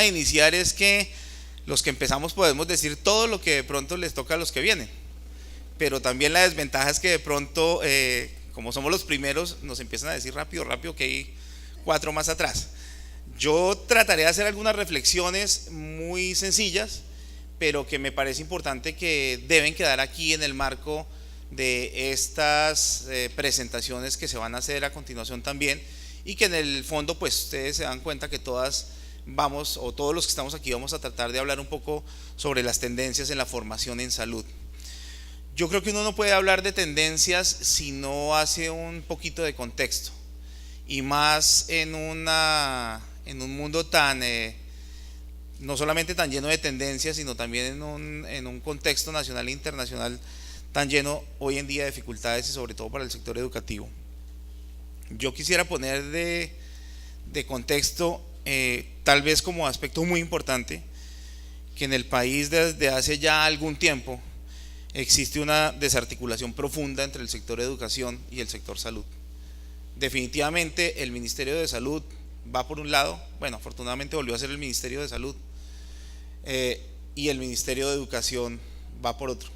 de iniciar es que los que empezamos podemos decir todo lo que de pronto les toca a los que vienen, pero también la desventaja es que de pronto, como somos los primeros, nos empiezan a decir rápido, rápido, que hay 4 más atrás. Yo trataré de hacer algunas reflexiones muy sencillas, pero que me parece importante que deben quedar aquí en el marco de estas presentaciones que se van a hacer a continuación también, y que en el fondo pues ustedes se dan cuenta que todas vamos, o todos los que estamos aquí vamos a tratar de hablar un poco sobre las tendencias en la formación en salud. Yo creo que uno no puede hablar de tendencias si no hace un poquito de contexto, y más en un mundo tan no solamente tan lleno de tendencias, sino también en un contexto nacional e internacional tan lleno hoy en día de dificultades, y sobre todo para el sector educativo. Yo quisiera poner de contexto, tal vez como aspecto muy importante, que en el país desde hace ya algún tiempo existe una desarticulación profunda entre el sector educación y el sector salud. Definitivamente el Ministerio de Salud va por un lado, bueno, afortunadamente volvió a ser el Ministerio de Salud, y el Ministerio de Educación va por otro.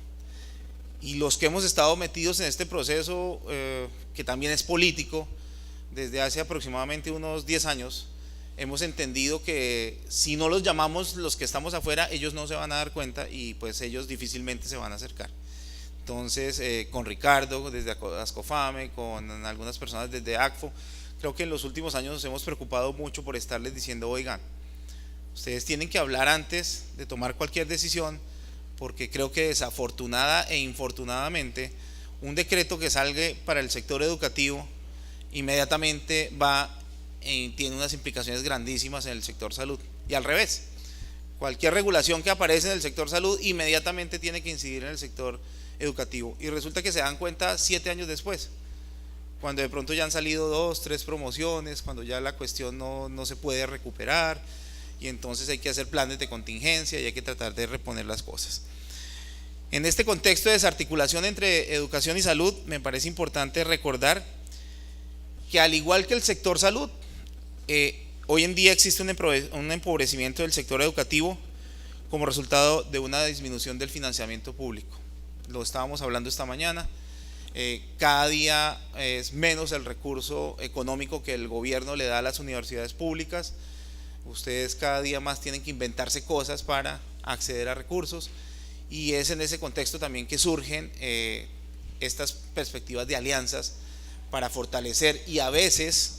Y los que hemos estado metidos en este proceso, que también es político, desde hace aproximadamente unos 10 años, hemos entendido que si no los llamamos los que estamos afuera, ellos no se van a dar cuenta, y pues ellos difícilmente se van a acercar. Entonces, con Ricardo desde Ascofame, con algunas personas desde ACFO, creo que en los últimos años nos hemos preocupado mucho por estarles diciendo: oigan, ustedes tienen que hablar antes de tomar cualquier decisión, porque creo que desafortunada e infortunadamente un decreto que salga para el sector educativo inmediatamente tiene unas implicaciones grandísimas en el sector salud, y al revés, cualquier regulación que aparece en el sector salud inmediatamente tiene que incidir en el sector educativo, y resulta que se dan cuenta 7 años después, cuando de pronto ya han salido 2, 3 promociones, cuando ya la cuestión no se puede recuperar, y entonces hay que hacer planes de contingencia y hay que tratar de reponer las cosas. En este contexto de desarticulación entre educación y salud, me parece importante recordar que, al igual que el sector salud, hoy en día existe un empobrecimiento del sector educativo como resultado de una disminución del financiamiento público. Lo estábamos hablando esta mañana. Cada día es menos el recurso económico que el gobierno le da a las universidades públicas. Ustedes cada día más tienen que inventarse cosas para acceder a recursos, y es en ese contexto también que surgen estas perspectivas de alianzas para fortalecer, y a veces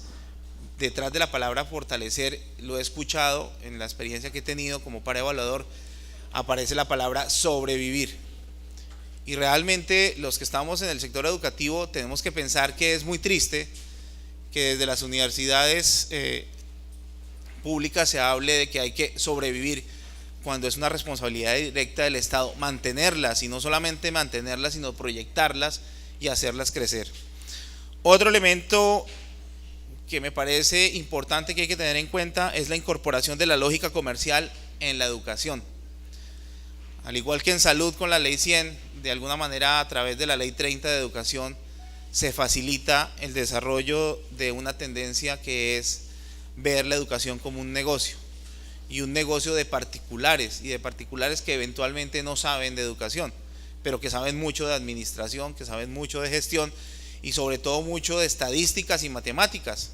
detrás de la palabra fortalecer, lo he escuchado en la experiencia que he tenido como evaluador, aparece la palabra sobrevivir. Y realmente los que estamos en el sector educativo tenemos que pensar que es muy triste que desde las universidades públicas se hable de que hay que sobrevivir, cuando es una responsabilidad directa del Estado mantenerlas, y no solamente mantenerlas, sino proyectarlas y hacerlas crecer. Otro elemento que me parece importante que hay que tener en cuenta es la incorporación de la lógica comercial en la educación. Al igual que en salud con la ley 100, de alguna manera a través de la ley 30 de educación se facilita el desarrollo de una tendencia que es ver la educación como un negocio, y un negocio de particulares, y de particulares que eventualmente no saben de educación, pero que saben mucho de administración, que saben mucho de gestión, y sobre todo mucho de estadísticas y matemáticas,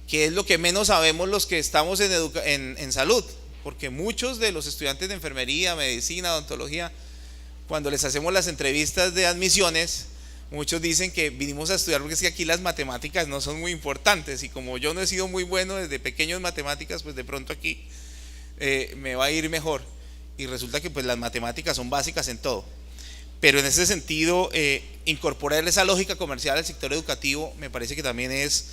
que es lo que menos sabemos los que estamos en salud, porque muchos de los estudiantes de enfermería, medicina, odontología, cuando les hacemos las entrevistas de admisiones, muchos dicen que vinimos a estudiar porque es que aquí las matemáticas no son muy importantes, y como yo no he sido muy bueno desde pequeño en matemáticas, pues de pronto aquí me va a ir mejor, y resulta que pues las matemáticas son básicas en todo. Pero en ese sentido, incorporar esa lógica comercial al sector educativo me parece que también es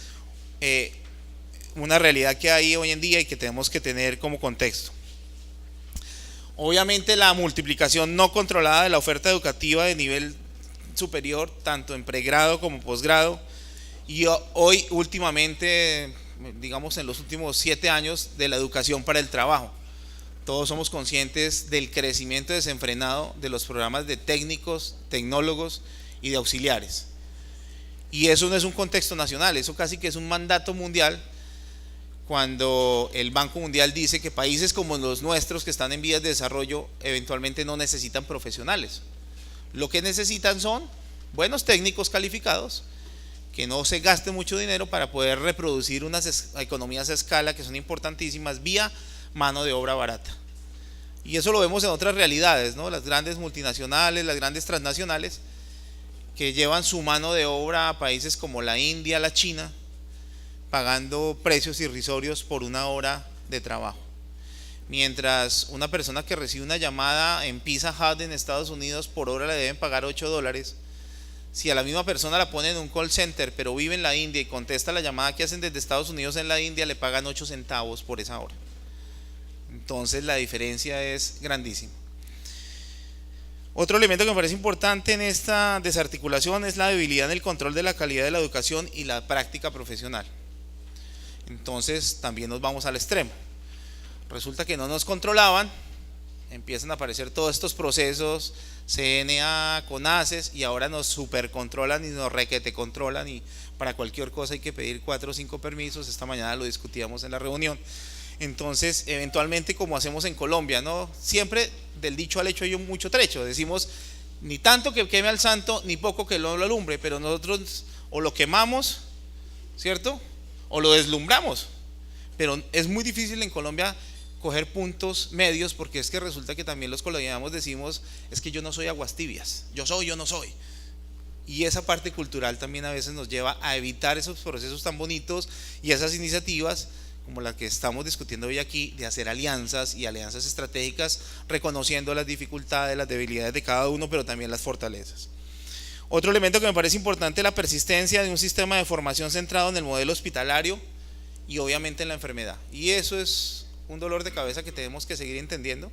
una realidad que hay hoy en día y que tenemos que tener como contexto. Obviamente la multiplicación no controlada de la oferta educativa de nivel superior, tanto en pregrado como posgrado, y hoy últimamente, digamos en los últimos 7 años, de la educación para el trabajo. Todos somos conscientes del crecimiento desenfrenado de los programas de técnicos, tecnólogos y de auxiliares, y eso no es un contexto nacional, eso casi que es un mandato mundial, cuando el Banco Mundial dice que países como los nuestros que están en vías de desarrollo eventualmente no necesitan profesionales. Lo que necesitan son buenos técnicos calificados, que no se gaste mucho dinero para poder reproducir unas economías a escala que son importantísimas vía mano de obra barata. Y eso lo vemos en otras realidades, ¿no? Las grandes multinacionales, las grandes transnacionales que llevan su mano de obra a países como la India, la China, pagando precios irrisorios por una hora de trabajo. Mientras una persona que recibe una llamada en Pizza Hut en Estados Unidos por hora le deben pagar $8. Si a la misma persona la ponen en un call center pero vive en la India y contesta la llamada que hacen desde Estados Unidos en la India, le pagan 8 centavos por esa hora. Entonces la diferencia es grandísima. Otro elemento que me parece importante en esta desarticulación es la debilidad en el control de la calidad de la educación y la práctica profesional. Entonces también nos vamos al extremo. Resulta que no nos controlaban, empiezan a aparecer todos estos procesos, CNA, CONACES, y ahora nos supercontrolan y nos requete controlan, y para cualquier cosa hay que pedir 4 o 5 permisos. Esta mañana lo discutíamos en la reunión. Entonces, eventualmente, como hacemos en Colombia, ¿no? Siempre del dicho al hecho hay mucho trecho. Decimos, ni tanto que queme al santo, ni poco que lo alumbre, pero nosotros o lo quemamos, ¿cierto? O lo deslumbramos. Pero es muy difícil en Colombia coger puntos medios, porque es que resulta que también los colombianos decimos, es que yo no soy aguas tibias, yo no soy. Y esa parte cultural también a veces nos lleva a evitar esos procesos tan bonitos y esas iniciativas como la que estamos discutiendo hoy aquí, de hacer alianzas y alianzas estratégicas, reconociendo las dificultades, las debilidades de cada uno, pero también las fortalezas. Otro elemento que me parece importante es la persistencia de un sistema de formación centrado en el modelo hospitalario y obviamente en la enfermedad. Y eso es un dolor de cabeza que tenemos que seguir entendiendo,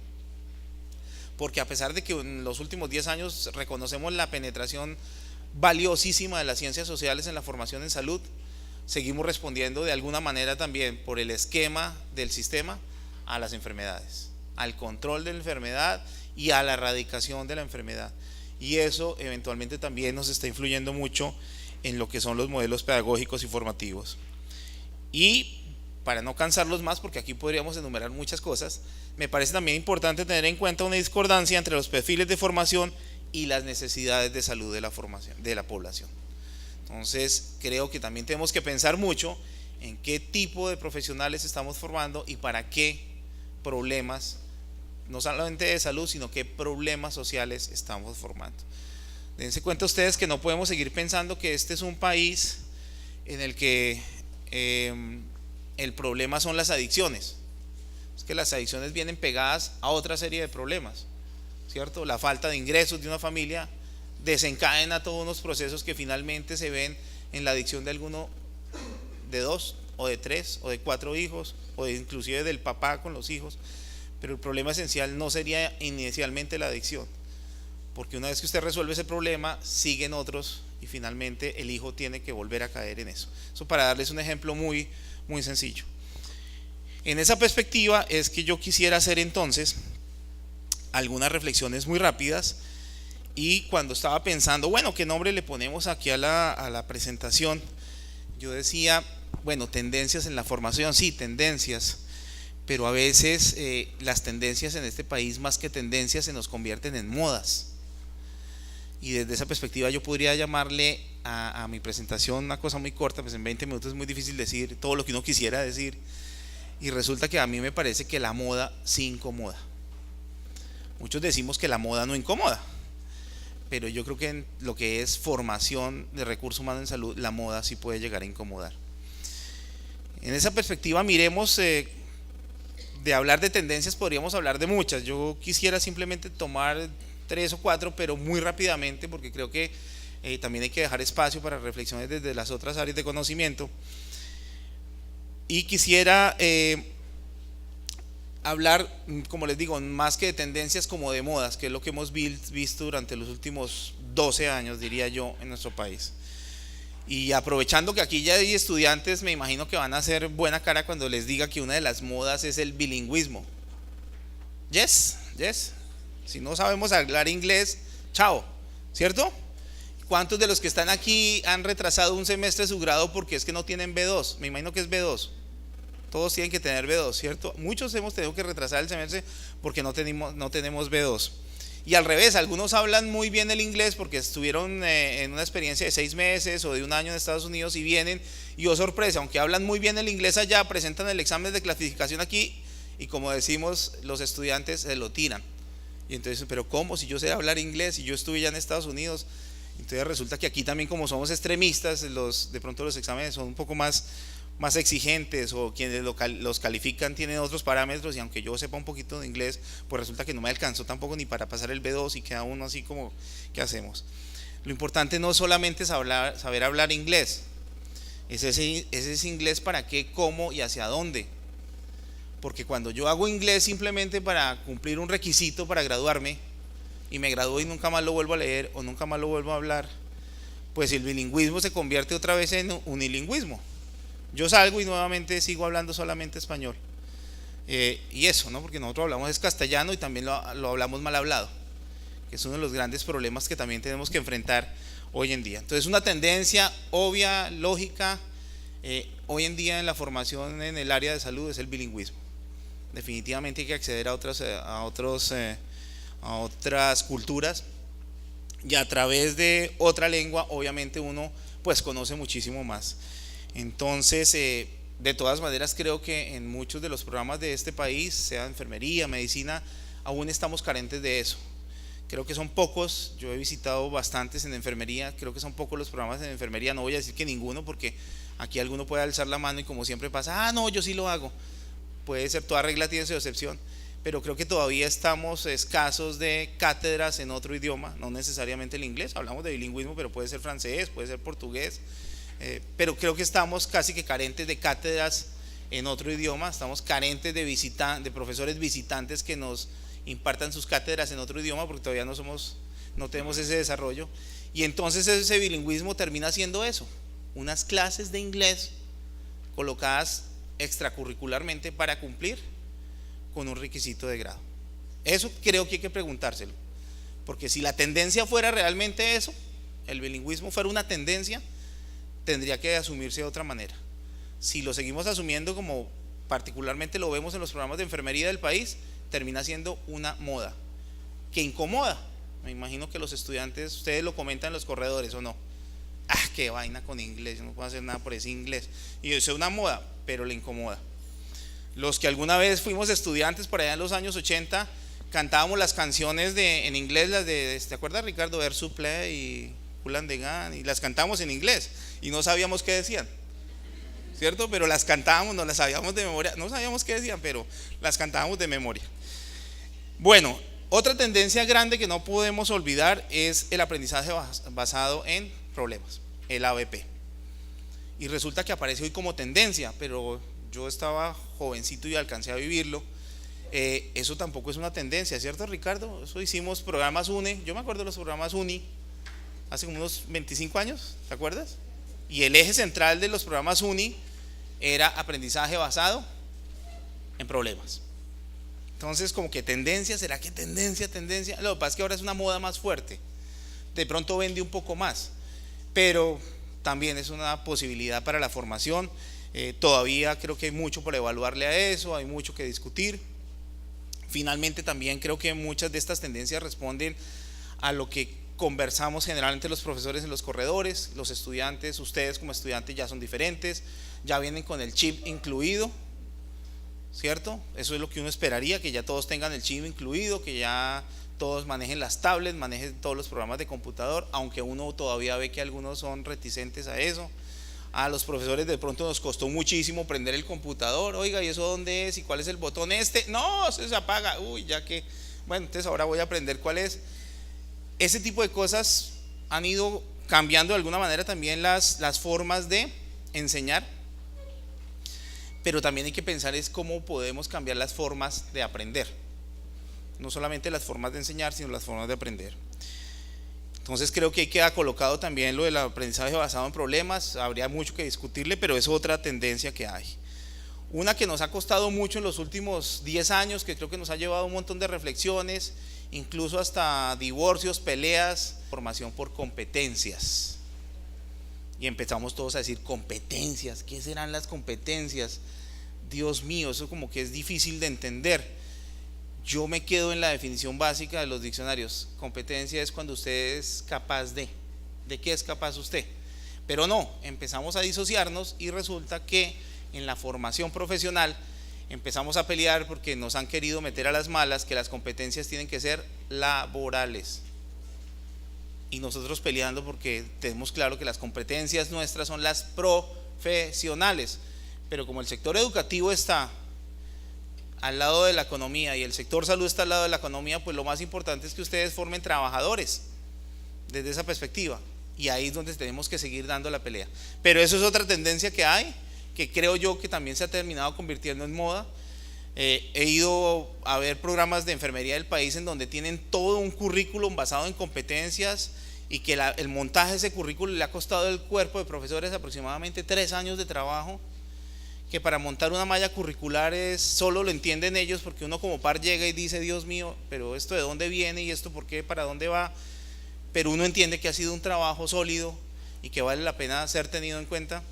porque a pesar de que en los últimos 10 años reconocemos la penetración valiosísima de las ciencias sociales en la formación en salud, seguimos respondiendo de alguna manera también por el esquema del sistema a las enfermedades, al control de la enfermedad y a la erradicación de la enfermedad. Y eso eventualmente también nos está influyendo mucho en lo que son los modelos pedagógicos y formativos. Y para no cansarlos más, porque aquí podríamos enumerar muchas cosas, me parece también importante tener en cuenta una discordancia entre los perfiles de formación y las necesidades de salud de la formación de la población. Entonces creo que también tenemos que pensar mucho en qué tipo de profesionales estamos formando y para qué problemas, no solamente de salud, sino qué problemas sociales estamos formando. Dense cuenta ustedes que no podemos seguir pensando que este es un país en el que el problema son las adicciones. Es que las adicciones vienen pegadas a otra serie de problemas, ¿cierto? La falta de ingresos de una familia desencadena todos unos procesos que finalmente se ven en la adicción de alguno de 2 o de 3 o de 4 hijos, o inclusive del papá con los hijos. Pero el problema esencial no sería inicialmente la adicción, porque una vez que usted resuelve ese problema, siguen otros y finalmente el hijo tiene que volver a caer en eso. Eso para darles un ejemplo muy sencillo. En esa perspectiva es que yo quisiera hacer entonces algunas reflexiones muy rápidas. Y cuando estaba pensando, bueno, ¿qué nombre le ponemos aquí a la presentación? Yo decía, bueno, tendencias en la formación, sí, tendencias, pero a veces las tendencias en este país, más que tendencias, se nos convierten en modas. Y desde esa perspectiva yo podría llamarle a mi presentación una cosa muy corta, pues en 20 minutos es muy difícil decir todo lo que uno quisiera decir, y resulta que a mí me parece que la moda sí incomoda. Muchos decimos que la moda no incomoda, pero yo creo que en lo que es formación de recursos humanos en salud, la moda sí puede llegar a incomodar. En esa perspectiva miremos, de hablar de tendencias podríamos hablar de muchas. Yo quisiera simplemente tomar 3 o 4, pero muy rápidamente, porque creo que también hay que dejar espacio para reflexiones desde las otras áreas de conocimiento. Y quisiera hablar, como les digo, más que de tendencias, como de modas, que es lo que hemos visto durante los últimos 12 años, diría yo, en nuestro país. Y aprovechando que aquí ya hay estudiantes, me imagino que van a hacer buena cara cuando les diga que una de las modas es el bilingüismo. Yes. Si no sabemos hablar inglés, chao, ¿cierto? ¿Cuántos de los que están aquí han retrasado un semestre de su grado porque es que no tienen B2? Me imagino que es B2. Todos tienen que tener B2, ¿cierto? Muchos hemos tenido que retrasar el semestre porque no tenemos B2. Y al revés, algunos hablan muy bien el inglés porque estuvieron en una experiencia de 6 meses o de un año en Estados Unidos y vienen, y oh sorpresa, aunque hablan muy bien el inglés allá, presentan el examen de clasificación aquí y como decimos, los estudiantes se lo tiran. Y entonces, pero ¿cómo? Si yo sé hablar inglés y yo estuve ya en Estados Unidos. Entonces resulta que aquí también, como somos extremistas, de pronto los exámenes son un poco más exigentes, o quienes los califican tienen otros parámetros, y aunque yo sepa un poquito de inglés, pues resulta que no me alcanzó tampoco ni para pasar el B2 y queda uno así como, ¿qué hacemos? Lo importante no solamente es saber hablar inglés, es ese inglés para qué, cómo y hacia dónde. Porque cuando yo hago inglés simplemente para cumplir un requisito para graduarme, y me gradúo y nunca más lo vuelvo a leer o nunca más lo vuelvo a hablar, pues el bilingüismo se convierte otra vez en unilingüismo. Yo salgo y nuevamente sigo hablando solamente español. Y eso, ¿no? Porque nosotros hablamos es castellano y también lo hablamos mal hablado, que es uno de los grandes problemas que también tenemos que enfrentar hoy en día. Entonces, una tendencia obvia, lógica, hoy en día en la formación en el área de salud es el bilingüismo. Definitivamente hay que acceder a otras culturas, y a través de otra lengua obviamente uno pues conoce muchísimo más. Entonces de todas maneras creo que en muchos de los programas de este país, sea enfermería, medicina, aún estamos carentes de eso. Creo que son pocos, yo he visitado bastantes en enfermería, creo que son pocos los programas en enfermería, no voy a decir que ninguno, porque aquí alguno puede alzar la mano y como siempre pasa, no, yo sí lo hago. Puede ser, toda regla tiene su excepción, pero creo que todavía estamos escasos de cátedras en otro idioma, no necesariamente el inglés, hablamos de bilingüismo, pero puede ser francés, puede ser portugués, pero creo que estamos casi que carentes de cátedras en otro idioma, estamos carentes de profesores visitantes que nos impartan sus cátedras en otro idioma, porque todavía no tenemos ese desarrollo, y entonces ese bilingüismo termina siendo eso, unas clases de inglés colocadas extracurricularmente para cumplir con un requisito de grado. Eso creo que hay que preguntárselo, porque si la tendencia fuera realmente eso, el bilingüismo fuera una tendencia, tendría que asumirse de otra manera. Si lo seguimos asumiendo como particularmente lo vemos en los programas de enfermería del país, termina siendo una moda que incomoda. Me imagino que los estudiantes, ustedes lo comentan en los corredores, ¿o no? Qué vaina con inglés, yo no puedo hacer nada por ese inglés. Y eso es una moda, pero le incomoda. Los que alguna vez fuimos estudiantes por allá en los años 80, cantábamos las canciones en inglés, las ¿te acuerdas, Ricardo? Air Supply y Kool and the Gang, y las cantábamos en inglés y no sabíamos qué decían, ¿cierto? Pero las cantábamos, no las sabíamos de memoria, no sabíamos qué decían, pero las cantábamos de memoria. Bueno, otra tendencia grande que no podemos olvidar es el aprendizaje basado en problemas, el ABP. Y resulta que aparece hoy como tendencia, pero yo estaba jovencito y alcancé a vivirlo. Eso tampoco es una tendencia, ¿cierto, Ricardo? Eso hicimos programas UNE, yo me acuerdo de los programas UNI hace como unos 25 años, ¿te acuerdas? Y el eje central de los programas UNI era aprendizaje basado en problemas. Entonces, como que tendencia, ¿será que tendencia? Lo que pasa es que ahora es una moda más fuerte, de pronto vende un poco más, pero también es una posibilidad para la formación. Todavía creo que hay mucho por evaluarle a eso, hay mucho que discutir. Finalmente también creo que muchas de estas tendencias responden a lo que conversamos generalmente los profesores en los corredores, los estudiantes, ustedes como estudiantes ya son diferentes, ya vienen con el chip incluido, ¿cierto? Eso es lo que uno esperaría, que ya todos tengan el chip incluido, que ya todos manejen las tablets, manejen todos los programas de computador, aunque uno todavía ve que algunos son reticentes a eso. A los profesores de pronto nos costó muchísimo prender el computador, oiga, ¿y eso dónde es? ¿Y cuál es el botón este? No, se apaga, ya que, bueno, entonces ahora voy a aprender cuál es. Ese tipo de cosas han ido cambiando de alguna manera también las formas de enseñar, pero también hay que pensar es cómo podemos cambiar las formas de aprender, no solamente las formas de enseñar, sino las formas de aprender. Entonces creo que ahí queda colocado también lo del aprendizaje basado en problemas, habría mucho que discutirle, pero es otra tendencia que hay. Una que nos ha costado mucho en los últimos 10 años, que creo que nos ha llevado un montón de reflexiones, incluso hasta divorcios, peleas, formación por competencias. Y empezamos todos a decir competencias, ¿qué serán las competencias? Dios mío, eso como que es difícil de entender. Yo me quedo en la definición básica de los diccionarios. Competencia es cuando usted es capaz ¿de qué es capaz usted? Pero no, empezamos a disociarnos y resulta que en la formación profesional empezamos a pelear porque nos han querido meter a las malas que las competencias tienen que ser laborales. Y nosotros peleando porque tenemos claro que las competencias nuestras son las profesionales. Pero como el sector educativo está al lado de la economía y el sector salud está al lado de la economía, pues lo más importante es que ustedes formen trabajadores desde esa perspectiva. Y ahí es donde tenemos que seguir dando la pelea. Pero eso es otra tendencia que hay, que creo yo que también se ha terminado convirtiendo en moda. He ido a ver programas de enfermería del país en donde tienen todo un currículum basado en competencias y que el montaje de ese currículum le ha costado al cuerpo de profesores aproximadamente 3 años de trabajo, que para montar una malla curricular solo lo entienden ellos, porque uno como par llega y dice, Dios mío, pero esto de dónde viene y esto por qué, para dónde va, pero uno entiende que ha sido un trabajo sólido y que vale la pena ser tenido en cuenta.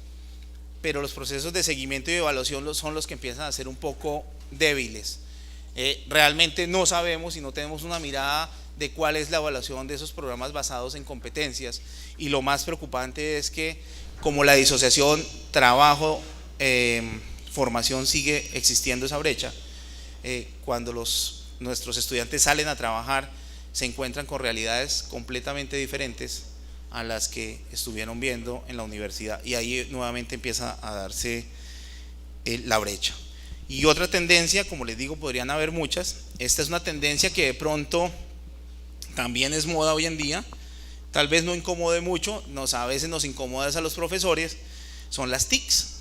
Pero los procesos de seguimiento y evaluación son los que empiezan a ser un poco débiles. Realmente no sabemos y no tenemos una mirada de cuál es la evaluación de esos programas basados en competencias, y lo más preocupante es que como la disociación trabajo formación sigue existiendo esa brecha, cuando nuestros estudiantes salen a trabajar se encuentran con realidades completamente diferentes a las que estuvieron viendo en la universidad, y ahí nuevamente empieza a darse la brecha. Y otra tendencia, como les digo, podrían haber muchas. Esta es una tendencia que de pronto también es moda hoy en día, tal vez no incomode mucho, a veces nos incomoda a los profesores, son las TICs,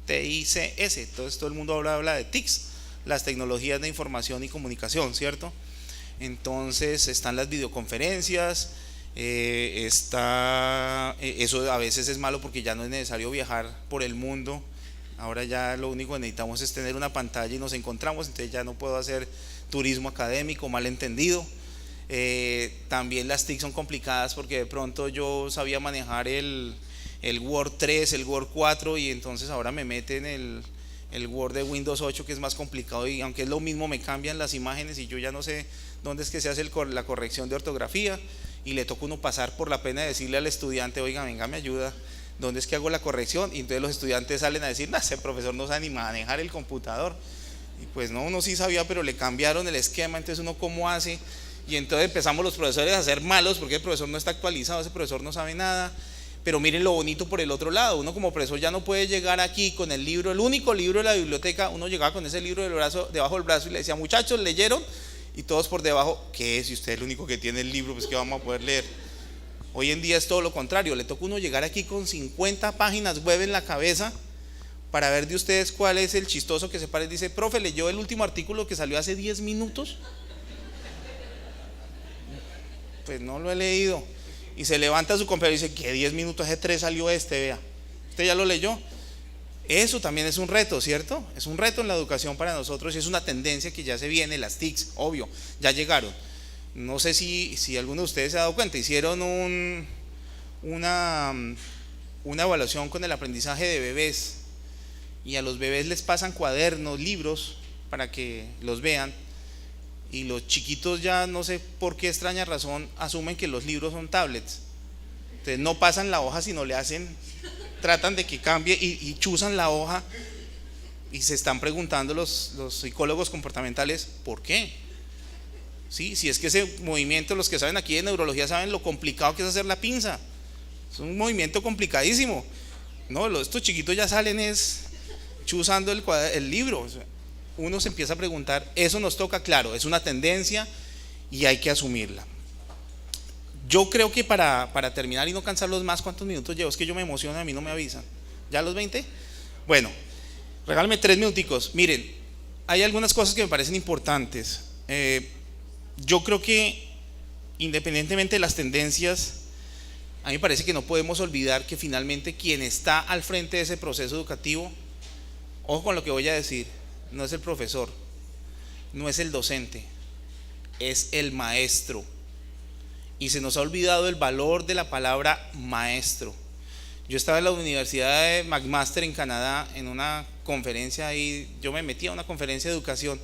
TICS. Entonces todo el mundo habla de TICs, las tecnologías de información y comunicación, ¿cierto? Entonces están las videoconferencias, eso a veces es malo porque ya no es necesario viajar por el mundo. Ahora ya lo único que necesitamos es tener una pantalla y nos encontramos, entonces ya no puedo hacer turismo académico malentendido. También las TIC son complicadas porque de pronto yo sabía manejar el Word 3, el Word 4, y entonces ahora me meten el Word de Windows 8, que es más complicado, y aunque es lo mismo me cambian las imágenes y yo ya no sé dónde es que se hace la corrección de ortografía, y le toca uno pasar por la pena de decirle al estudiante, oiga, venga, me ayuda, ¿dónde es que hago la corrección? Y entonces los estudiantes salen a decir, no, ese profesor no sabe ni manejar el computador. Y pues no, uno sí sabía, pero le cambiaron el esquema, entonces uno cómo hace. Y entonces empezamos los profesores a ser malos porque el profesor no está actualizado, ese profesor no sabe nada. Pero miren lo bonito por el otro lado, uno como profesor ya no puede llegar aquí con el libro, el único libro de la biblioteca. Uno llegaba con ese libro debajo del brazo y le decía, muchachos, ¿leyeron? Y todos por debajo, ¿qué es? Si usted es el único que tiene el libro, pues ¿qué vamos a poder leer? Hoy en día es todo lo contrario, le toca a uno llegar aquí con 50 páginas web en la cabeza para ver de ustedes cuál es el chistoso que se para y dice, profe, ¿leyó el último artículo que salió hace 10 minutos? Pues no lo he leído. Y se levanta su compañero y dice, ¿qué 10 minutos? Hace 3 salió vea. ¿Usted ya lo leyó? Eso también es un reto, ¿cierto? Es un reto en la educación para nosotros y es una tendencia que ya se viene. Las TICs, obvio, ya llegaron. No sé si alguno de ustedes se ha dado cuenta, hicieron una evaluación con el aprendizaje de bebés, y a los bebés les pasan cuadernos, libros para que los vean, y los chiquitos ya no sé por qué extraña razón asumen que los libros son tablets. Entonces no pasan la hoja sino tratan de que cambie y chuzan la hoja, y se están preguntando los psicólogos comportamentales, ¿por qué? ¿Sí? Si es que ese movimiento, los que saben aquí de neurología saben lo complicado que es hacer la pinza, es un movimiento complicadísimo. No, estos chiquitos ya salen chuzando el libro. O sea, uno se empieza a preguntar, eso nos toca, claro, es una tendencia y hay que asumirla. Yo creo que para terminar y no cansarlos más, ¿cuántos minutos llevo? Es que yo me emociono, a mí no me avisan. ¿Ya los 20? Bueno, regálame 3 minuticos. Miren, hay algunas cosas que me parecen importantes. Yo creo que independientemente de las tendencias, a mí me parece que no podemos olvidar que finalmente quien está al frente de ese proceso educativo, ojo con lo que voy a decir, no es el profesor, no es el docente, es el maestro. Y se nos ha olvidado el valor de la palabra maestro. Yo estaba en la Universidad de McMaster en Canadá en una conferencia ahí, yo me metí a una conferencia de educación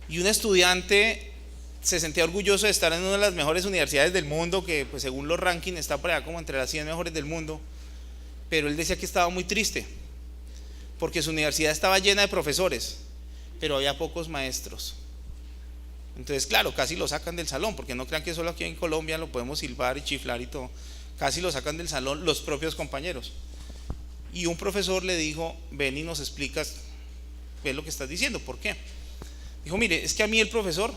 y un estudiante se sentía orgulloso de estar en una de las mejores universidades del mundo, que pues según los rankings está por allá como entre las 100 mejores del mundo, pero él decía que estaba muy triste porque su universidad estaba llena de profesores, pero había pocos maestros. Entonces, claro, casi lo sacan del salón, porque no crean que solo aquí en Colombia lo podemos silbar y chiflar y todo. Casi lo sacan del salón los propios compañeros. Y un profesor le dijo: ven y nos explicas qué es lo que estás diciendo, ¿por qué? Dijo: mire, es que a mí el profesor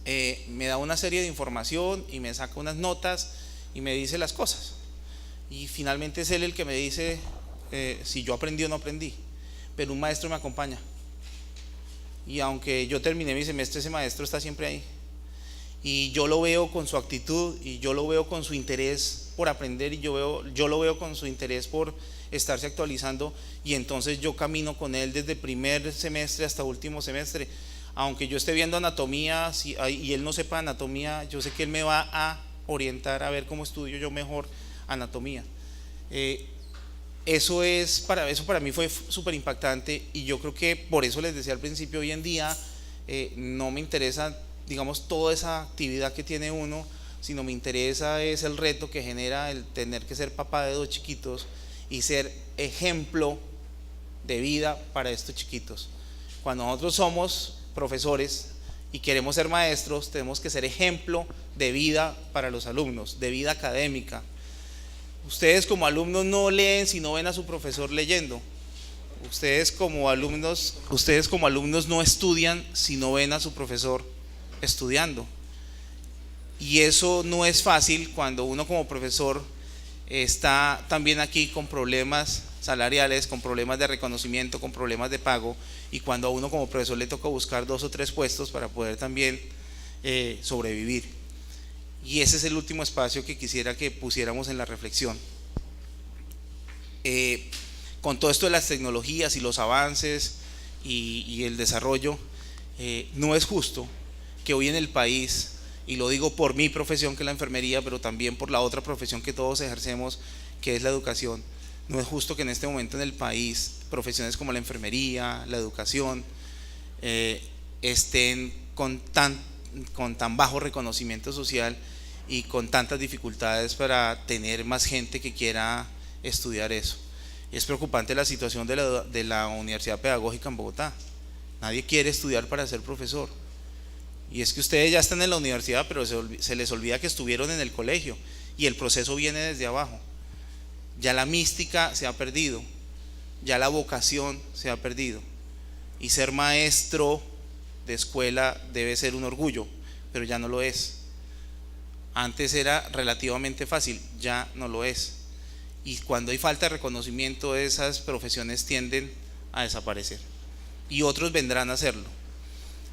me da una serie de información y me saca unas notas y me dice las cosas. Y finalmente es él el que me dice si yo aprendí o no aprendí. Pero un maestro me acompaña. Y aunque yo terminé mi semestre, ese maestro está siempre ahí. Y yo lo veo con su actitud, y yo lo veo con su interés por aprender, y yo lo veo con su interés por estarse actualizando, y entonces yo camino con él desde primer semestre hasta último semestre. Aunque yo esté viendo anatomía y él no sepa anatomía, yo sé que él me va a orientar a ver cómo estudio yo mejor anatomía. Eso para mí fue súper impactante, y yo creo que por eso les decía al principio, hoy en día no me interesa, digamos, toda esa actividad que tiene uno, sino me interesa es el reto que genera el tener que ser papá de 2 chiquitos y ser ejemplo de vida para estos chiquitos. Cuando nosotros somos profesores y queremos ser maestros, tenemos que ser ejemplo de vida para los alumnos, de vida académica. Ustedes como alumnos no leen si no ven a su profesor leyendo. Ustedes como alumnos no estudian si no ven a su profesor estudiando. Y eso no es fácil cuando uno como profesor está también aquí con problemas salariales, con problemas de reconocimiento, con problemas de pago, y cuando a uno como profesor le toca buscar 2 o 3 puestos para poder también sobrevivir. Y ese es el último espacio que quisiera que pusiéramos en la reflexión. Con todo esto de las tecnologías y los avances y el desarrollo, no es justo que hoy en el país, y lo digo por mi profesión que es la enfermería, pero también por la otra profesión que todos ejercemos, que es la educación, no es justo que en este momento en el país profesiones como la enfermería, la educación, estén con tan bajo reconocimiento social y con tantas dificultades para tener más gente que quiera estudiar eso. Es preocupante la situación de la Universidad Pedagógica en Bogotá. Nadie quiere estudiar para ser profesor. Y es que ustedes ya están en la universidad, pero se les olvida que estuvieron en el colegio, y el proceso viene desde abajo. Ya la mística se ha perdido, ya la vocación se ha perdido, y ser maestro de escuela debe ser un orgullo, pero ya no lo es. Antes era relativamente fácil, ya no lo es. Y cuando hay falta de reconocimiento, esas profesiones tienden a desaparecer, y otros vendrán a hacerlo.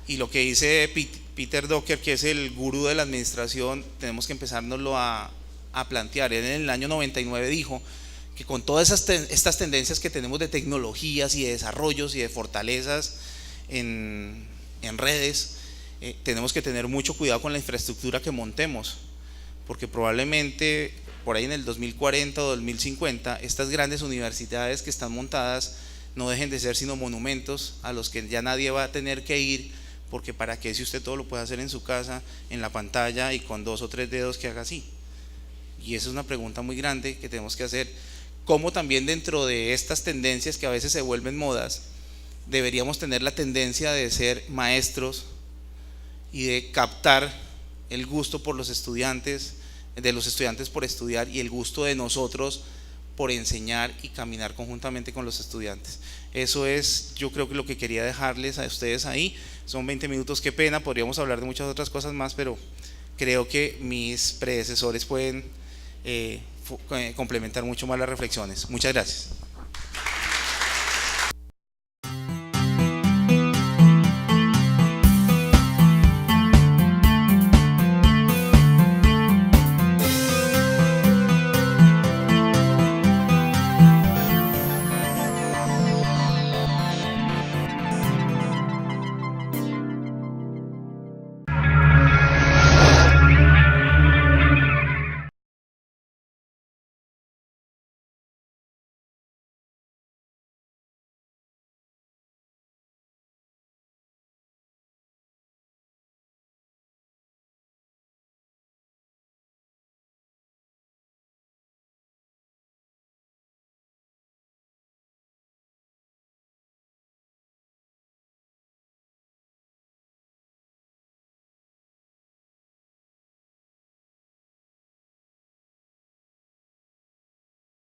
Y lo que dice Peter Drucker, que es el gurú de la administración, tenemos que empezárnoslo a plantear. Él en el año 99 dijo que con todas estas tendencias que tenemos de tecnologías y de desarrollos y de fortalezas en redes, tenemos que tener mucho cuidado con la infraestructura que montemos, porque probablemente por ahí en el 2040 o 2050 estas grandes universidades que están montadas no dejen de ser sino monumentos a los que ya nadie va a tener que ir, porque para qué si usted todo lo puede hacer en su casa, en la pantalla y con 2 o 3 dedos que haga así. Y esa es una pregunta muy grande que tenemos que hacer. Cómo también dentro de estas tendencias que a veces se vuelven modas, deberíamos tener la tendencia de ser maestros y de captar el gusto por los estudiantes, de los estudiantes por estudiar, y el gusto de nosotros por enseñar y caminar conjuntamente con los estudiantes. Eso es, yo creo que lo que quería dejarles a ustedes ahí. Son 20 minutos, qué pena, podríamos hablar de muchas otras cosas más, pero creo que mis predecesores pueden complementar mucho más las reflexiones. Muchas gracias.